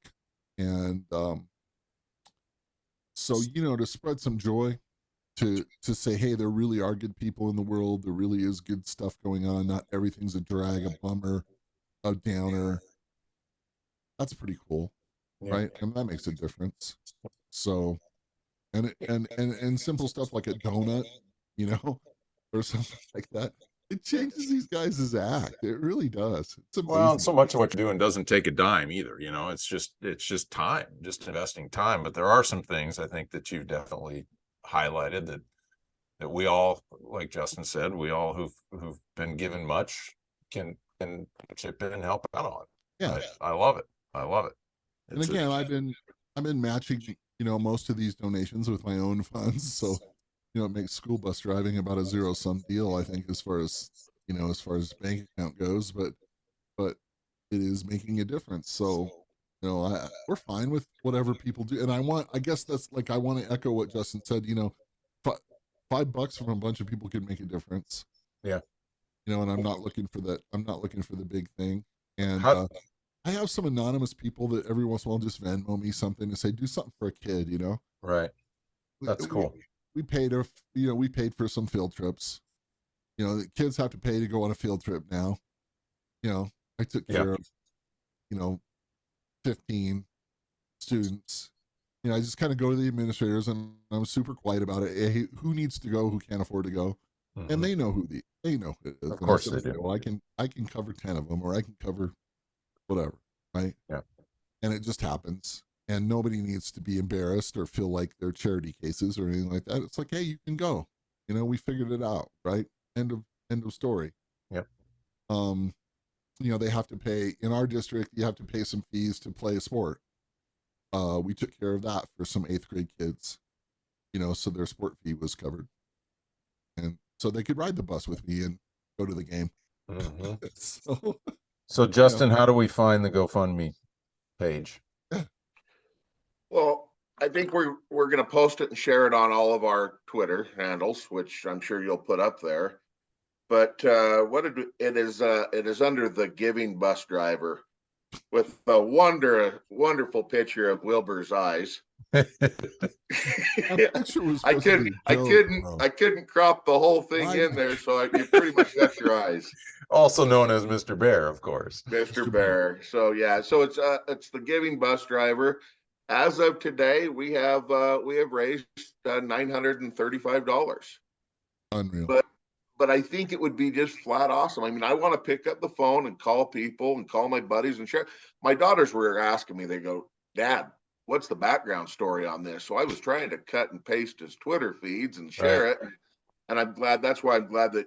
and so to spread some joy, to say, hey, there really are good people in the world. There really is good stuff going on. Not everything's a drag, a bummer, a downer. That's pretty cool, right? And that makes a difference. So, and simple stuff like a donut, or something like that. It changes these guys' act. It really does. It's amazing. Well, so much of what you're doing doesn't take a dime either. It's just time, just investing time. But there are some things I think that you've definitely highlighted that we all, like Justin said, we all who've been given much can chip in and help out on. Yeah, I love it. I love it. And again, I've been matching most of these donations with my own funds, so it makes school bus driving about a zero-sum deal, I think, as far as bank account goes, but it is making a difference. So we're fine with whatever people do, and I guess that's like, I want to echo what Justin said. $5 from a bunch of people could make a difference. Yeah. And I'm not looking for that. I'm not looking for the big thing. And I have some anonymous people that every once in a while just Venmo me something and say, do something for a kid. Right. That's cool. We paid for some field trips. The kids have to pay to go on a field trip now. I took care of 15 students. I just kind of go to the administrators and I'm super quiet about it. Hey, who needs to go? Who can't afford to go? And they know who it is. Of course they do. Well, I can cover 10 of them, or I can cover whatever, right? Yeah. And it just happens. And nobody needs to be embarrassed or feel like they're charity cases or anything like that. It's like, hey, you can go. We figured it out, right? End of story. Yep. They have to pay in our district. You have to pay some fees to play a sport. We took care of that for some 8th grade kids. So their sport fee was covered, and so they could ride the bus with me and go to the game. So Justin, how do we find the GoFundMe page? Well, I think we're going to post it and share it on all of our Twitter handles, which I'm sure you'll put up there. But it is under the Giving Bus Driver, with a wonderful picture of Wilbur's eyes. That picture was I supposed to be a joke, I couldn't crop the whole thing Why? in there, so you pretty much got your eyes. Also known as Mr. Bear, of course. Mr. Bear. So yeah, so it's the giving bus driver. As of today, we have raised $935. Unreal. But I think it would be just flat awesome. I mean, I want to pick up the phone and call people and call my buddies and share. My daughters were asking me, they go, Dad, what's the background story on this? So I was trying to cut and paste his Twitter feeds and share it. And I'm glad, that's why I'm glad that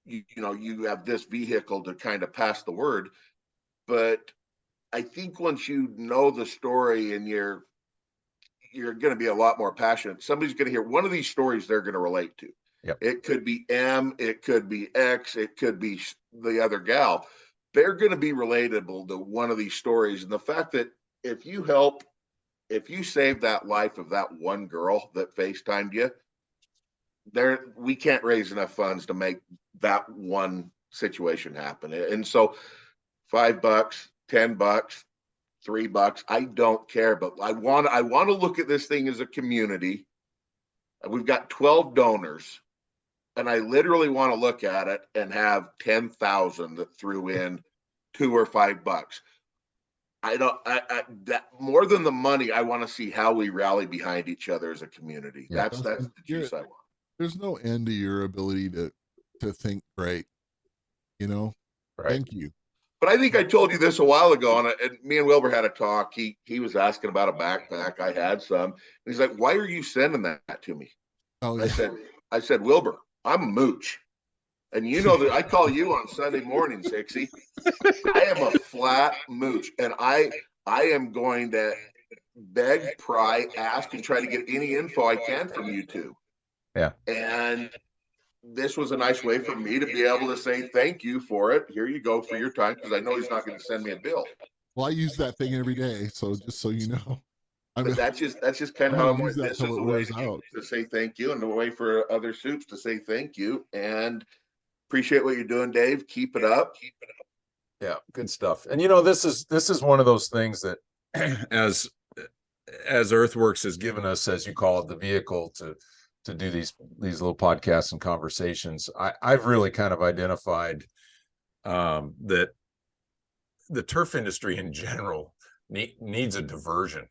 you have this vehicle to kind of pass the word. But I think once you know the story and you're going to be a lot more passionate, somebody's going to hear one of these stories they're going to relate to. Yep. It could be M, it could be X, it could be the other gal. They're going to be relatable to one of these stories. And the fact that if you save that life of that one girl that FaceTimed you, we can't raise enough funds to make that one situation happen. And so $5, $10, $3, I don't care, but I want to look at this thing as a community. We've got 12 donors. And I literally want to look at it and have 10,000 that threw in $2 or $5. That more than the money, I want to see how we rally behind each other as a community. Yeah, that's the juice I want. There's no end to your ability to think great, Right. Thank you. But I think I told you this a while ago, and me and Wilber had a talk. He was asking about a backpack. I had some. And he's like, "Why are you sending that to me?" Oh, yeah. I said, Wilber, I'm a mooch. And you know that I call you on Sunday mornings, Hicksy. I am a flat mooch. And I am going to beg, pry, ask, and try to get any info I can from you two. Yeah. And this was a nice way for me to be able to say thank you for it. Here you go for your time, because I know he's not going to send me a bill. Well, I use that thing every day, so just so you know. But that's just kind of how I'm use that till it wears out. To say thank you, and the way for other soups to say thank you, and appreciate what you're doing, Dave. Keep it up. Yeah, good stuff. And this is one of those things that as EarthWorks has given us, as you call it, the vehicle to do these little podcasts and conversations. I've really kind of identified that the turf industry in general needs a diversion.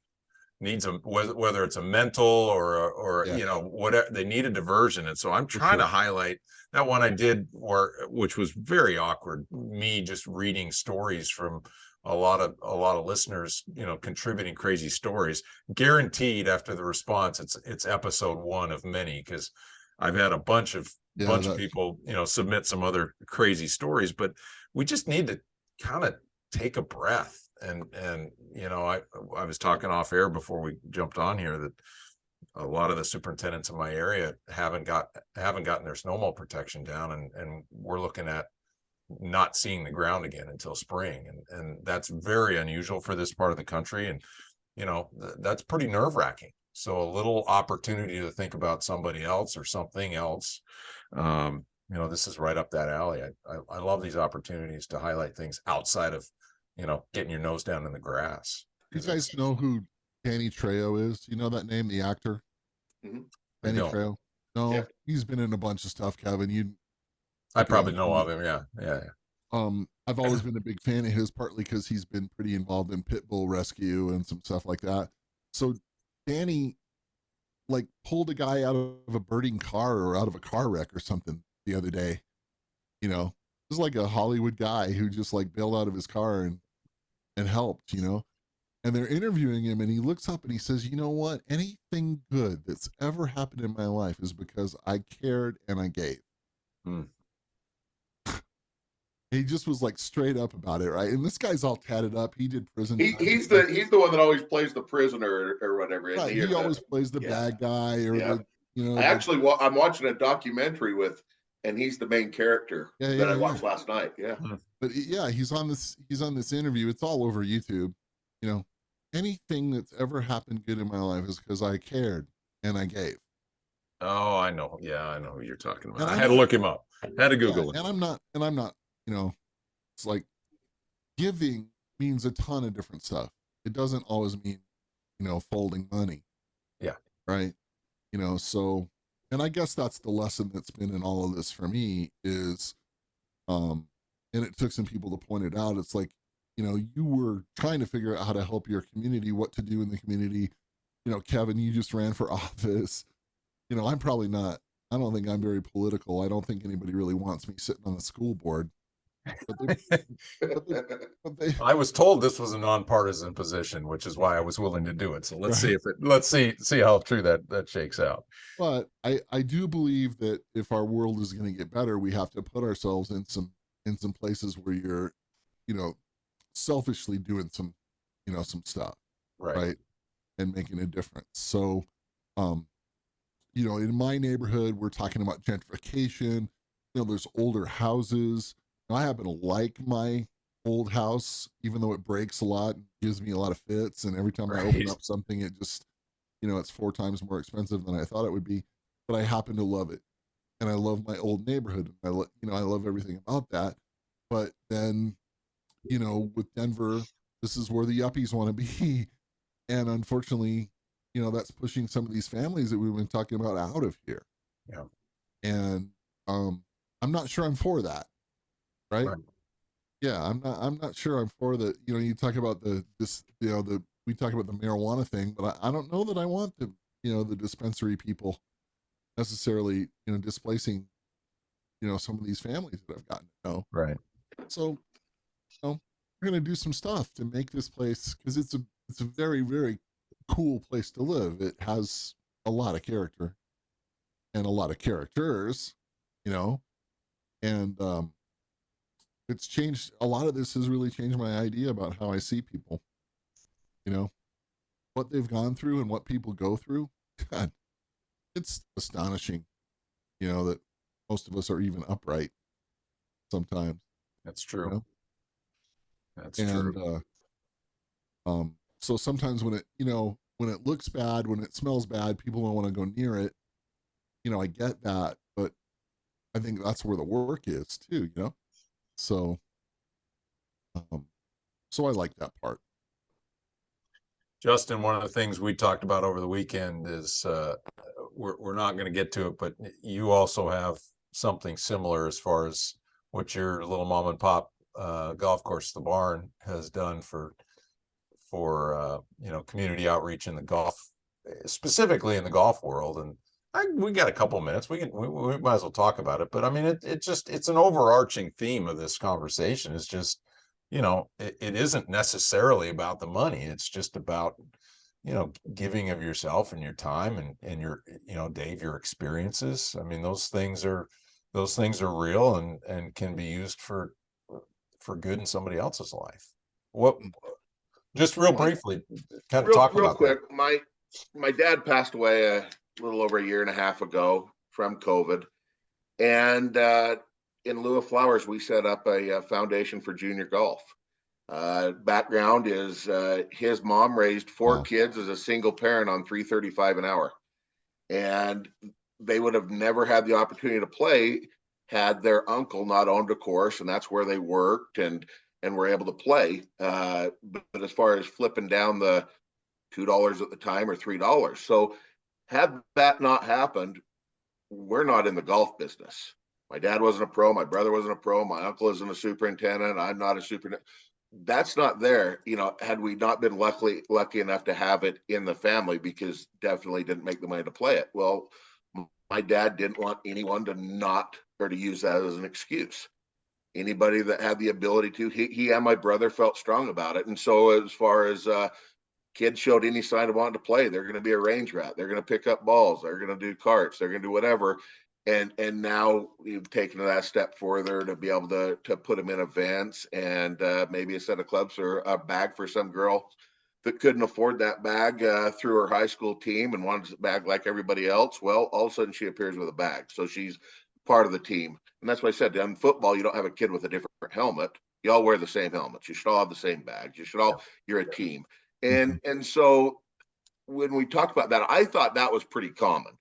Needs whether it's a mental or whatever, they need a diversion. And so I'm trying to highlight that one I did which was very awkward, me just reading stories from a lot of listeners, contributing crazy stories. Guaranteed after the response, it's episode 1 of many, because I've had a bunch of people, submit some other crazy stories, but we just need to kind of take a breath. And I was talking off air before we jumped on here that a lot of the superintendents in my area haven't gotten their snowmobile protection down, and we're looking at not seeing the ground again until spring, and that's very unusual for this part of the country, and that's pretty nerve-wracking. So a little opportunity to think about somebody else or something else, this is right up that alley. I love these opportunities to highlight things outside of getting your nose down in the grass. You guys know who Danny Trejo is? You know that name, the actor? Mm-hmm. Danny Trejo? No, yeah. He's been in a bunch of stuff, Kevin. I probably know of him. Yeah. I've always been a big fan of his, partly because he's been pretty involved in pit bull rescue and some stuff like that. So Danny pulled a guy out of a burning car or out of a car wreck or something the other day. It was like a Hollywood guy who just bailed out of his car and helped, and they're interviewing him, and he looks up and he says, "You know what? Anything good that's ever happened in my life is because I cared and I gave." He just was straight up about it, right? And this guy's all tatted up. He did prison. He's the one that always plays the prisoner or whatever. Right. He always plays the bad guy or I'm watching a documentary and he's the main character that I watched last night. Yeah. But he's on this interview. It's all over YouTube. Anything that's ever happened good in my life is because I cared and I gave. Oh, I know. Yeah, I know who you're talking about. I had to look him up. Had to Google it. And I'm not, it's giving means a ton of different stuff. It doesn't always mean, folding money. right? You know, so, and I guess that's the lesson that's been in all of this for me is, and it took some people to point it out. It's like, you know, you were trying to figure out how to help your community, what to do in the community. You know, Kevin, you just ran for office. You know, I'm probably not, I don't think I'm very political. I don't think anybody really wants me sitting on the school board. But I was told this was a nonpartisan position, which is why I was willing to do it. So let's right. see how true that shakes out. But I do believe that if our world is going to get better, we have to put ourselves in some places where you're, you know, selfishly doing some, you know, some stuff, right, and making a difference. So, you know, in my neighborhood, we're talking about gentrification. You know, there's older houses. I happen to like my old house, even though it breaks a lot and gives me a lot of fits. And every time I open up something, it just, you know, it's 4 times more expensive than I thought it would be. But I happen to love it, and I love my old neighborhood. I you know, I love everything about that. But then, you know, with Denver, this is where the yuppies want to be, and unfortunately, you know, that's pushing some of these families that we've been talking about out of here. Yeah. And I'm not sure I'm for that. Right? Yeah, I'm not sure I'm for the, you know, you talk about we talk about the marijuana thing, but I don't know that I want the, you know, the dispensary people necessarily, you know, displacing, you know, some of these families that I've gotten to know. Right. So, you know, we're gonna do some stuff to make this place, because it's a very, very cool place to live. It has a lot of character and a lot of characters, you know, and it's changed, a lot of this has really changed my idea about how I see people, you know, what they've gone through and what people go through. God, it's astonishing, you know, that most of us are even upright sometimes. That's true. You know? That's and true. So sometimes when it, you know, when it looks bad, when it smells bad, people don't want to go near it. You know, I get that, but I think that's where the work is too, you know. So so I like that part. Justin, one of the things we talked about over the weekend is we're not going to get to it, but you also have something similar as far as what your little mom and pop golf course, the Barn, has done for you know, community outreach in the golf, specifically in the golf world. And we got a couple of minutes. We might as well talk about it. But I mean, it's an overarching theme of this conversation. It's just, you know, it isn't necessarily about the money. It's just about, you know, giving of yourself and your time and your, you know, Dave, your experiences. I mean, those things are real and can be used for good in somebody else's life. What, just real briefly, kind of talk real about quick. that. My dad passed away a little over a year and a half ago from COVID, and in lieu of flowers, we set up a foundation for junior golf. Background is his mom raised 4 kids as a single parent on $3.35 an hour, and they would have never had the opportunity to play had their uncle not owned a course, and that's where they worked and were able to play. But as far as flipping down the $2 at the time or $3, so had that not happened, we're not in the golf business. My dad wasn't a pro, my brother wasn't a pro, my uncle isn't a superintendent, I'm not a superintendent. That's not there, you know, had we not been lucky enough to have it in the family, because definitely didn't make the money to play it. Well, my dad didn't want anyone to not, or to use that as an excuse. Anybody that had the ability to, he and my brother felt strong about it. And so as far as kids showed any sign of wanting to play, they're going to be a range rat, they're going to pick up balls, they're going to do carts, they're going to do whatever. And now you've taken that step further to be able to put them in events, and maybe a set of clubs or a bag for some girl that couldn't afford that bag through her high school team and wanted a bag like everybody else. Well, all of a sudden she appears with a bag, so she's part of the team. And that's why I said, in football, you don't have a kid with a different helmet. You all wear the same helmets. You should all have the same bags. You should all, you're a team. And so when we talked about that, I thought that was pretty common.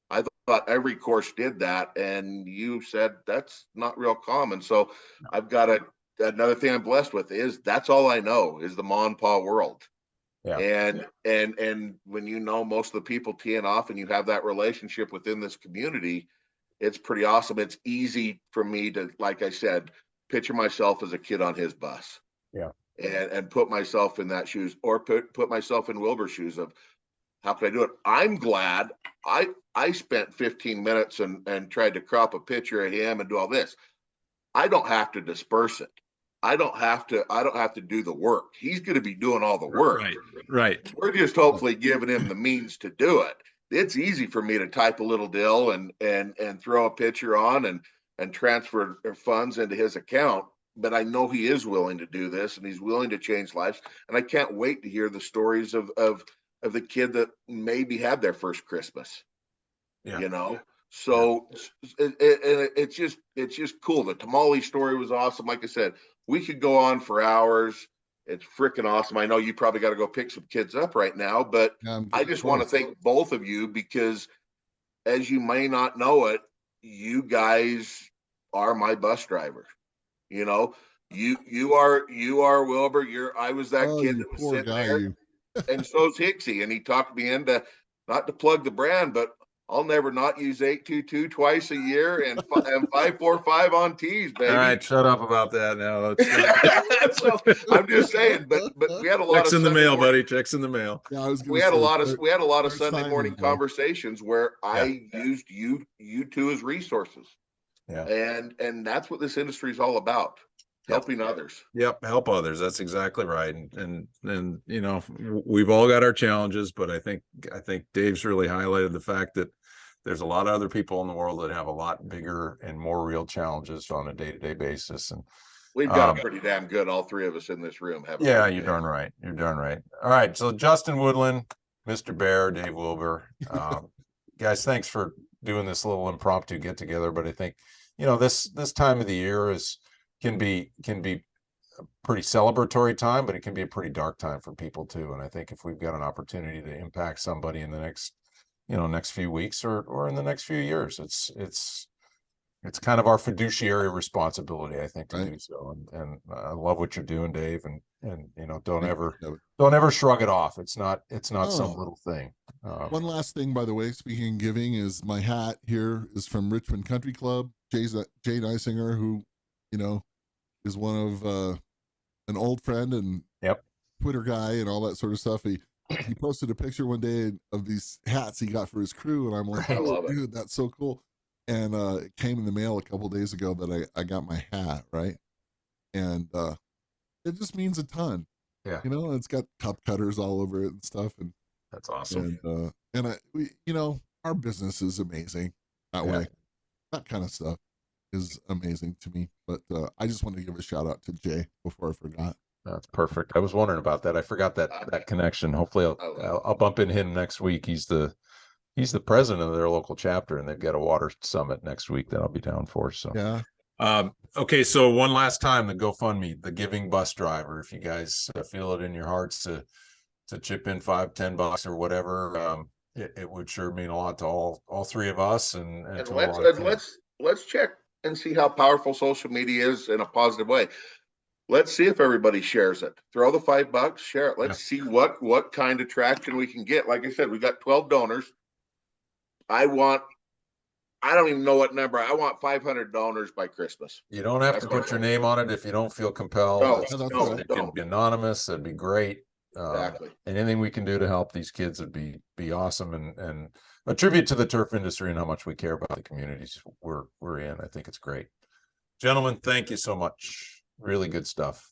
I thought every course did that, and you said that's not real common. So I've got another thing I'm blessed with is that's all I know is the Ma and Pa world. Yeah. And when you know most of the people teeing off and you have that relationship within this community, it's pretty awesome. It's easy for me to, like I said, picture myself as a kid on his bus. Yeah. And put myself in that shoes, or put myself in Wilber's shoes of how can I do it? I'm glad I spent 15 minutes and tried to crop a picture of him and do all this. I don't have to disperse it. I don't have to do the work. He's going to be doing all the work. Right. We're just hopefully giving him the means to do it. It's easy for me to type a little deal and throw a picture on and transfer funds into his account. But I know he is willing to do this, and he's willing to change lives. And I can't wait to hear the stories of the kid that maybe had their first Christmas. Yeah. You know, so it's just cool. The tamale story was awesome. Like I said, we could go on for hours. It's freaking awesome. I know you probably got to go pick some kids up right now, but I just want to thank both of you, because as you may not know it, you guys are my bus driver. You know, you are Wilber. I was that kid that was sitting there, and so's Hicksy, and he talked me into, not to plug the brand, but I'll never not use 822 twice a year and 545 on tees, baby. All right, shut up about that now. So I'm just saying, but we had a lot checks of in the Sunday mail, morning, buddy. Checks in the mail. Yeah, we had a lot of Sunday morning conversations where I used you two as resources. Yeah. And that's what this industry is all about. Helping others. Yep, help others. That's exactly right. And you know, we've all got our challenges, but I think Dave's really highlighted the fact that there's a lot of other people in the world that have a lot bigger and more real challenges on a day-to-day basis. And we've got it pretty damn good, all three of us in this room. Yeah, you're darn right. You're darn right. All right. So Justin Woodland, Mr. Bear, Dave Wilber. Guys, thanks for doing this little impromptu get together. But I think, you know, this time of the year can be a pretty celebratory time, but it can be a pretty dark time for people too. And I think if we've got an opportunity to impact somebody in the next few weeks or in the next few years, it's kind of our fiduciary responsibility, I think, to do so. And I love what you're doing, Dave. And you know, don't ever shrug it off. It's not some little thing. One last thing, by the way, speaking of giving, is my hat here is from Richmond Country Club. Jay Neisinger, who, you know, is one of an old friend and Twitter guy and all that sort of stuff. He posted a picture one day of these hats he got for his crew, and I'm like, oh, dude, that's so cool. And it came in the mail a couple days ago that I got my hat, right? And it just means a ton. Yeah. You know, it's got cup cutters all over it and stuff. And that's awesome. And you know, our business is amazing that way. That kind of stuff is amazing to me. But I just wanted to give a shout out to Jay before I forgot. That's perfect. I was wondering about that. I forgot that connection. Hopefully I'll bump into him next week. He's the president of their local chapter, and they've got a water summit next week that I'll be down for. So okay, so one last time, the GoFundMe, the Giving Bus Driver. If you guys feel it in your hearts to chip in $5-10 or whatever, it would sure mean a lot to all three of us. And let's check and see how powerful social media is in a positive way. Let's see if everybody shares it. Throw the $5, share it. Let's see what kind of traction we can get. Like I said, we got 12 donors. I don't even know what number. I want 500 donors by Christmas. You don't have to put your name on it if you don't feel compelled. It can be anonymous. That'd be great. Exactly. Anything we can do to help these kids would be awesome, and a tribute to the turf industry and how much we care about the communities we're in. I think it's great. Gentlemen, thank you so much. Really good stuff.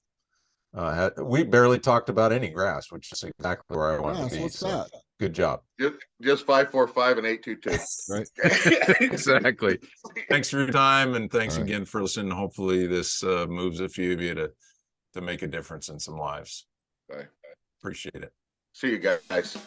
We barely talked about any grass, which is exactly where I want to be. What's that? Good job. Just 545 and 822. Right. Exactly. Thanks for your time, and thanks again for listening. Hopefully this moves a few of you to make a difference in some lives. Okay. Appreciate it. See you guys.